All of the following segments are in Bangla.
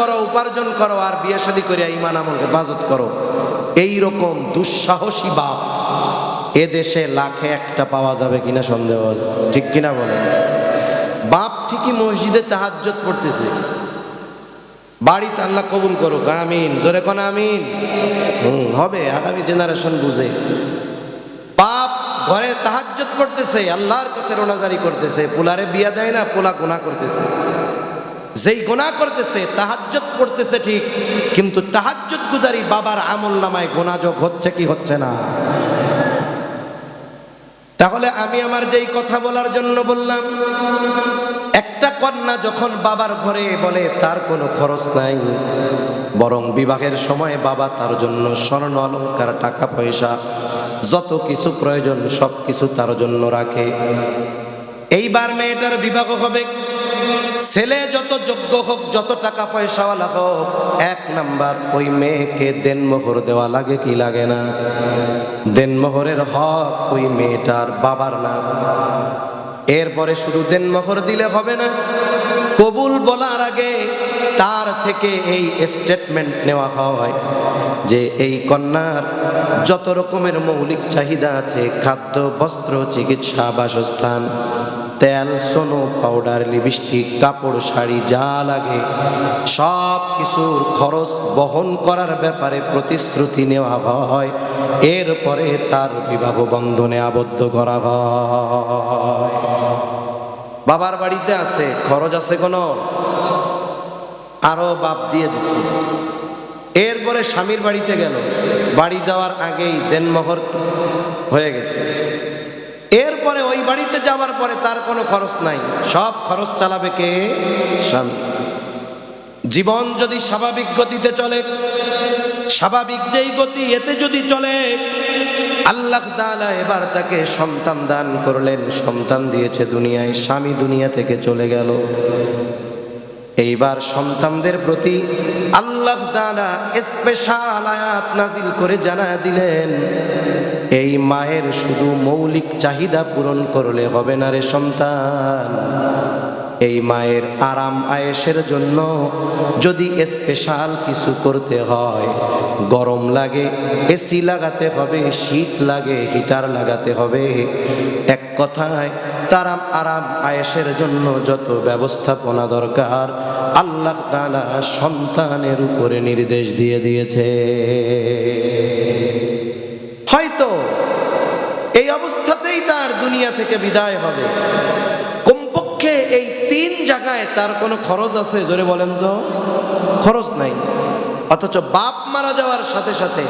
করো, উপার্জন করো, আর বিয়ে শাদী করে ঈমান আমল হেফাজত করো। এই রকম দুঃসাহসী বাপ এদেশে লাখে একটা পাওয়া যাবে কিনা সন্দেহ আছে, ঠিক কিনা বলেন? বাপ ঠিকই মসজিদে তাহাজ্জুদ পড়তেছে, বাড়িতে আল্লাহ কবুল করুক, আমিন, জোরে কোন আমিন। হবে, আগামী জেনারেশন বুঝে। বাপ ঘরে তাহাজ্জুদ পড়তেছে, আল্লাহর কাছে রোনাজারি করতেছে, পোলারে বিয়া দেয় না, পোলা গুনাহ করতেছে। যেই গুনাহ করতেছে তাহাজ্জুদ পড়তেছে ঠিক, কিন্তু তাহাজ্জুদ গুজারি বাবার আমলনামায় গুনাহ যোগ হচ্ছে কি হচ্ছে না? তাহলে আমি আমার যেই কথা বলার জন্য বললাম, একটা কন্যা যখন বাবার ঘরে বলে তার কোনো খরচ নাই, বরং বিবাহের সময় বাবা তার জন্য স্বর্ণ অলংকার, টাকা পয়সা, যত কিছু প্রয়োজন সব কিছু তার জন্য রাখে। এইবার মেয়েটার বিবাহ হবে, ছেলে যত যোগ্য হোক, যত টাকা পয়সাওয়ালা হোক, এক নাম্বার ওই মেয়েকে দেনমোহর দেওয়া লাগে কি লাগে না? দেনমোহরের হক ওই মেয়েটার বাবার না। এরপরে শুধু দেনমোহর দিলে হবে না, কবুল বলার আগে তার থেকে এই স্টেটমেন্ট নেওয়া হয় যে এই কন্যার যত রকমের মৌলিক চাহিদা আছে, খাদ্য, বস্ত্র, চিকিৎসা, বাসস্থান, তেল, সোনো, পাউডার, লিপস্টিক, কাপড়, শাড়ি, যা লাগে সব কিছুর খরচ বহন করার ব্যাপারে প্রতিশ্রুতি নেওয়া হয়। এরপরে তার বিবাহ বন্ধনে আবদ্ধ করা হয়। বাবার বাড়িতে আছে, খরচ আছে কোনো, আরো বাপ দিয়ে দিছে। এরপরে স্বামীর বাড়িতে গেল, বাড়ি যাওয়ার আগেই দেনমোহর হয়ে গেছে। এরপরে ওই বাড়িতে যাওয়ার পরে তার কোনো খরচ নাই, সব খরচ চালাবে কে? স্বামী। জীবন যদি স্বাভাবিক গতিতে চলে, স্বাভাবিক যেই গতি, এতে যদি চলে, আল্লাহ তাআলা এবার তাকে সন্তান দান করলেন, সন্তান দিয়েছে দুনিয়ায়, স্বামী দুনিয়া থেকে চলে গেল। এইবার সন্তানদের প্রতি আল্লাহ তাআলা স্পেশাল আয়াত নাজিল করে জানায় দিলেন, এই মায়ের শুধু মৌলিক চাহিদা পূরণ করলে হবে না রে সন্তান, এই মায়ের আরাম আয়েশের জন্য যদি স্পেশাল কিছু করতে হয়, গরম লাগে এসি লাগাতে হবে, শীত লাগে হিটার লাগাতে হবে, এক কথায় তার আরাম আয়েশের জন্য যত ব্যবস্থাপনা দরকার আল্লাহ তাআলা সন্তানের উপরে নির্দেশ দিয়ে দিয়েছে। হয়তো এই অবস্থাতেই তার দুনিয়া থেকে বিদায় হবে, কমপক্ষে এই 3 জায়গায় তার কোনো খরচ আছে? জোরে বলেন তো, খরচ নাই। অথচ বাপ মারা যাওয়ার সাথে সাথে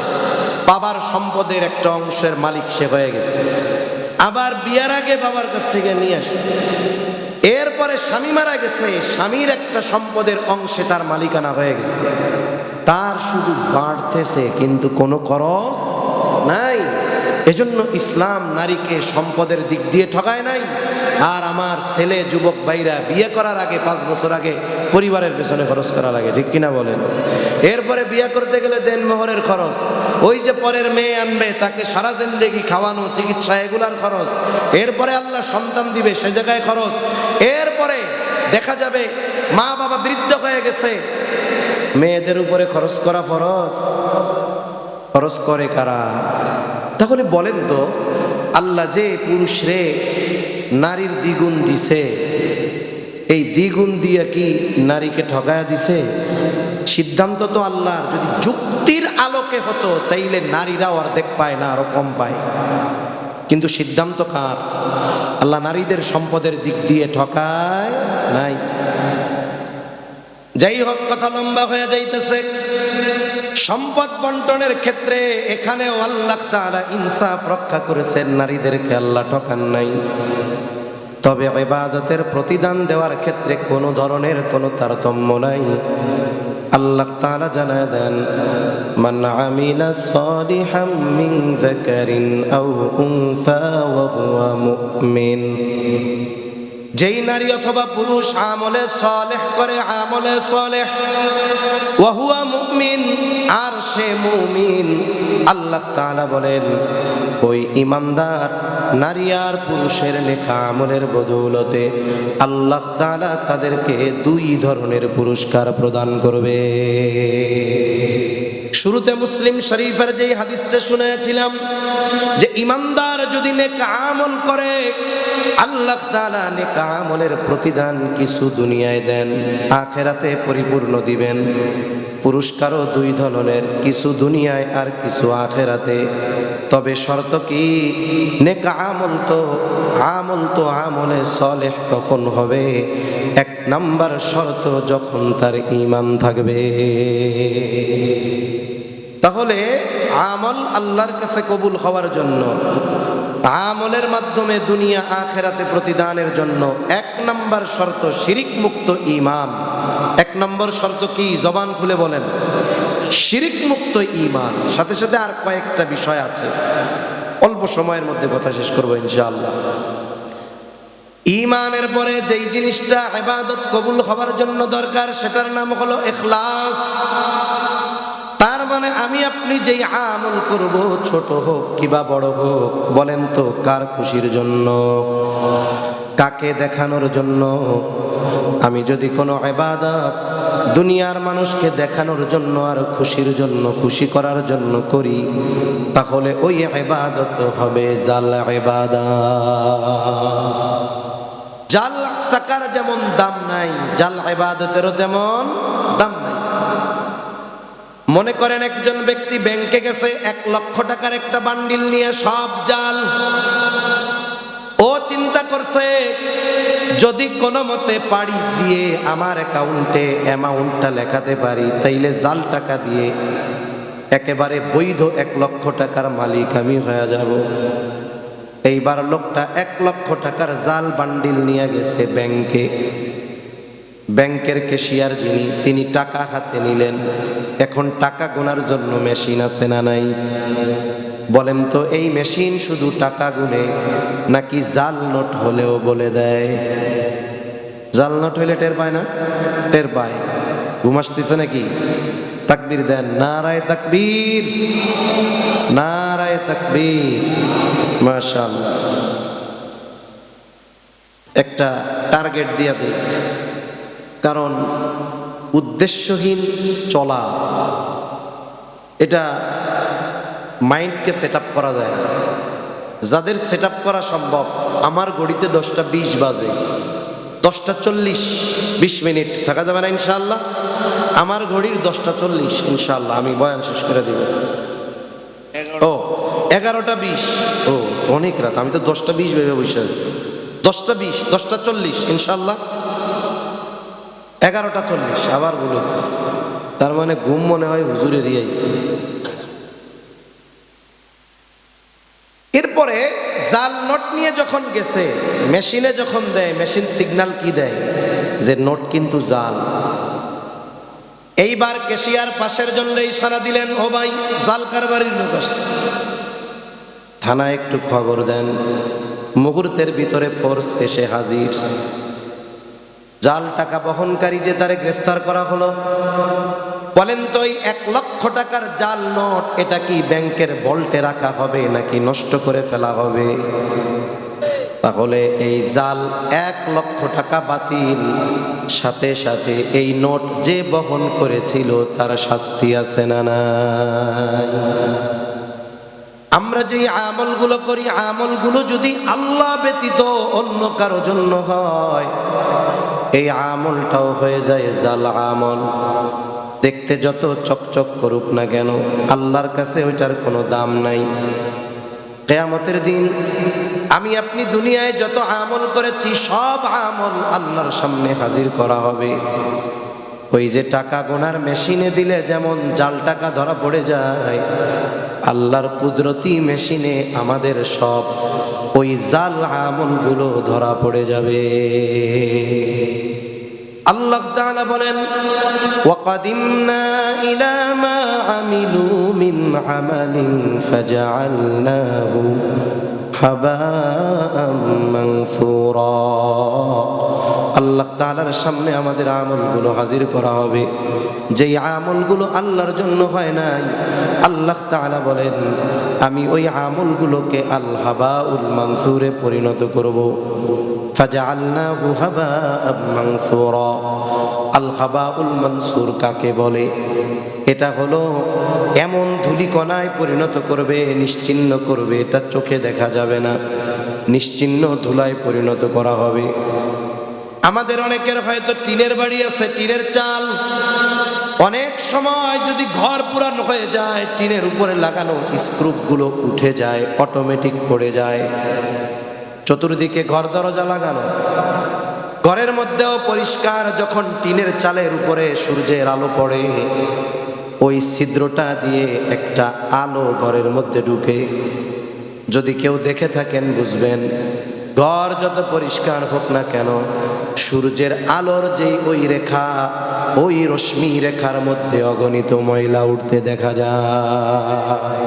বাবার সম্পদের একটা অংশের মালিক সে হয়ে গেছে, আবার বিয়ার আগে বাবার কাছ থেকে নিয়ে আসছে। এরপরে স্বামী মারা গেছে, স্বামীর একটা সম্পদের অংশে তার মালিকানা হয়ে গেছে। তার শুধু বাড়তেছে কিন্তু কোনো খরচ নাই। এজন্য ইসলাম নারীকে সম্পদের দিক দিয়ে ঠকায় নাই। আর আমার ছেলে যুবক ভাইরা বিয়ে করার আগে 5 বছর আগে পরিবারের পেছনে খরচ করা লাগে, ঠিক কিনা বলেন? এরপরে বিয়ে করতে গেলে দেনমোহরের খরচ, ওই যে পরের মেয়ে আনবে তাকে সারা জিন্দেগি খাওয়ানো, চিকিৎসা, এগুলার খরচ। এরপরে আল্লাহ সন্তান দিবে, সে জায়গায় খরচ। এরপরে দেখা যাবে মা বাবা বৃদ্ধ হয়ে গেছে, মেয়েদের উপরে খরচ করা ফরজ। খরচ করে কারা? তাহলে বলেন তো, আল্লাহ যে পুরুষরে নারীর দ্বিগুণ দিছে, এই দ্বিগুণ দিয়ে কি নারীকে ঠকায়া দিছে? সিদ্ধান্ত তো আল্লাহর। যদি যুক্তির আলোকে হতো তাইলে নারীরাও অর্ধেক পায় না, আরো কম পায়। কিন্তু সিদ্ধান্ত কার? আল্লাহ নারীদের সম্পদের দিক দিয়ে ঠকায় নাই। যাই হোক, কথা লম্বা হয়ে যাইতেছে। সম্পদ বন্টনের ক্ষেত্রে এখানেও আল্লাহ তাআলা ইনসাফ রক্ষা করেছেন, নারীদেরকে আল্লাহ ঠকান নাই। তবে ইবাদতের প্রতিদান দেওয়ার ক্ষেত্রে কোনো ধরনের কোনো তারতম্য নাই। আল্লাহ তাআলা জানায় দেন, মান আমিলা সালিহাম মিন যাকারিন আও উনসা ওয়া হুয়া মুমিন। যেই নারী অথবা পুরুষ আমলে সালেহ করে, আমলে সালেহ, ওয়া হুয়া মুমিন, আর সে মুমিন, আল্লাহ তাআলা বলেন ওই ঈমানদার নারী আর পুরুষের নেক আমলের বদৌলতে আল্লাহ তাআলা তাদেরকে দুই ধরনের পুরস্কার প্রদান করবে। শুরুতে মুসলিম শরীফের যে হাদিসটা শুনেছিলাম যে ইমানদার যদি নেক আমল করে আল্লাহ তাআলা নেক আমলের প্রতিদান কিছু দুনিয়ায় দেন, আখিরাতে পরিপূর্ণ দিবেন। পুরস্কারও দুই ধরনের, কিছু দুনিয়ায় আর কিছু আখিরাতে। তবে শর্ত কি? নেক আমল তো আমলে সালেহ কখন হবে? এক নাম্বার শর্ত যখন তার ঈমান থাকবে। তাহলে আমল আল্লাহর কাছে কবুল হওয়ার জন্য, আমলের মাধ্যমে দুনিয়া আখিরাতে প্রতিদানের জন্য এক নাম্বার শর্ত শিরিক মুক্ত ঈমান। এক নম্বর শর্ত কি? জবান খুলে বলেন, শিরিক মুক্ত ঈমান। সাথে সাথে আর কয়েকটা বিষয় আছে, অল্প সময়ের মধ্যে কথা শেষ করবো ইনশাআল্লাহ। ঈমানের পরে যেই জিনিসটা ইবাদত কবুল হওয়ার জন্য দরকার সেটার নাম হলো ইখলাস। তার মানে আমি আপনি যেই আমল করব, ছোট হোক কিবা বড় হোক, বলেন তো কার খুশির জন্য, কাকে দেখানোর জন্য? আমি যদি কোনো ইবাদত দুনিয়ার মানুষকে দেখানোর জন্য আর খুশির জন্য, খুশি করার জন্য করি, তাহলে ওই ইবাদত হবে জাল ইবাদত। জাল টাকার যেমন দাম নাই, জাল ইবাদতেরও তেমন দাম নাই। মনে করেন একজন ব্যক্তি ব্যাংকে গেছে, 1 লক্ষ টাকার একটা বান্ডিল নিয়ে, সব জাল। ও চিন্তা করছে যদি কোনো মতে পাড়ি দিয়ে আমার অ্যাকাউন্টে অ্যামাউন্টটা লেখাতে পারি, তাইলে জাল টাকা দিয়ে একেবারে বৈধ 1 লক্ষ টাকার মালিক আমি হয়ে যাব। এইবার লোকটা 1 লক্ষ টাকার জাল বান্ডিল নিয়ে গেছে ব্যাংকে। ব্যাংকের ক্যাশিয়ার যিনি, তিনি টাকা হাতে নিলেন। এখন টাকা গোনার জন্য মেশিন আছে না নাই? বলেন তো এই মেশিন শুধু টাকা গুনে নাকি জাল নোট হলেও বলে দেয়? জাল নোট হইলে টের পায় না? টের পায়। ঘুম আসতেছে নাকি? তাকবীর দেন, নারায়ে তাকবীর, নারায়ে তাকবীর, মাশাআল্লাহ। একটা টার্গেট দিয়ে দেয়, কারণ উদ্দেশ্যহীন চলা এটা মাইন্ডকে সেট আপ করা যায় না। যাদের সেট আপ করা সম্ভব, আমার ঘড়িতে 10টা 20 বাজে, 10টা 40, 20 মিনিট থাকা যাবে না ইনশাআল্লাহ? আমার ঘড়ির 10টা 40, ইনশাআল্লাহ আমি বয়ান শেষ করে দিব। ও 11টা 20, ও অনেক রাত, আমি তো 10টা 20 ভেবে বসে আছি। 10টা 20, 10টা 40 ইনশাআল্লাহ। 11টা 40 আবার বলতেছি, তার মানে ঘুম মনে হয় হুজুরেরই আইছে। এরপরে জাল নোট নিয়ে যখন গেছে, মেশিনে যখন দেয়, মেশিন সিগন্যাল কি দেয় যে নোট কিন্তু জাল। এইবার ক্যাশিয়ার পাশের জন্য ইশারা দিলেন, ও ভাই জাল কারবারির লোক আসছে, থানায় একটু খবর দেন। মুহূর্তের ভিতরে ফোর্স এসে হাজির। জাল টাকা বহনকারী যে তারে গ্রেফতার করা হলো। বলেন তো এই 1 লক্ষ টাকার জাল নোট এটা কি ব্যাংকের ভল্টে রাখা হবে নাকি নষ্ট করে ফেলা হবে? তাহলে এই জাল 1 লক্ষ টাকা বাতিল, সাথে সাথে এই নোট যে বহন করেছিল তার শাস্তি আছে না নাই? আমরা যে আমলগুলো করি, আমলগুলো যদি আল্লাহ ব্যতীত অন্য কারো জন্য হয়, এই আমলটাও হয়ে যায় জাল আমল। দেখতে যত চকচক করুক না কেন, আল্লাহর কাছে ওইটার কোনো দাম নাই। কিয়ামতের দিন আমি আপনি দুনিয়ায় যত আমল করেছি সব আমল আল্লাহর সামনে হাজির করা হবে। ওই যে টাকা গোনার মেশিনে দিলে যেমন জাল টাকা ধরা পড়ে যায়, আল্লাহর কুদরতি মেশিনে আমাদের সব ওই জাল আমলগুলো ধরা পড়ে যাবে। আল্লাহ তাআলা বলেন, ওয়াকাদিমনা ইলা মা আমিলু মিন আমালিন ফাজআলনাহু হাবাআম মানসুরা। আল্লাহ তাআলার সামনে আমাদের আমলগুলো হাজির করা হবে। যেই আমলগুলো আল্লাহর জন্য হয় নাই, আল্লাহ তাআলা বলেন আমি ওই আমলগুলোকে আল হাবাউল মানসুরে পরিণত করব। ফাজআলনাহু হাবাআম মানসুরা। আল হাবাউল মানসুর কাকে বলে? এটা হলো এমন ধূলিকণায় পরিণত করবে, নিশ্চিহ্ন করবে, এটা চোখে দেখা যাবে না, নিশ্চিহ্ন ধুলায় পরিণত করা হবে। আমাদের অনেকের হয়তো টিনের বাড়ি আছে, টিনের চাল, অনেক সময় যদি ঘর পুরান হয়ে যায়, টিনের উপরে লাগানো স্ক্রুপগুলো উঠে যায়, অটোমেটিক পড়ে যায়। চতুর্দিকে ঘর দরজা লাগানো, ঘরের মধ্যেও পরিষ্কার। যখন টিনের চালের উপরে সূর্যের আলো পড়ে, ওই ছিদ্রটা দিয়ে একটা আলো ঘরের মধ্যে ঢুকে। যদি কেউ দেখে থাকেন বুঝবেন, ঘর যত পরিষ্কার হোক না কেন, সূর্যের আলোর যেই ওই রেখা, ওই রশ্মি রেখার মধ্যে অগণিত ময়লা উঠতে দেখা যায়।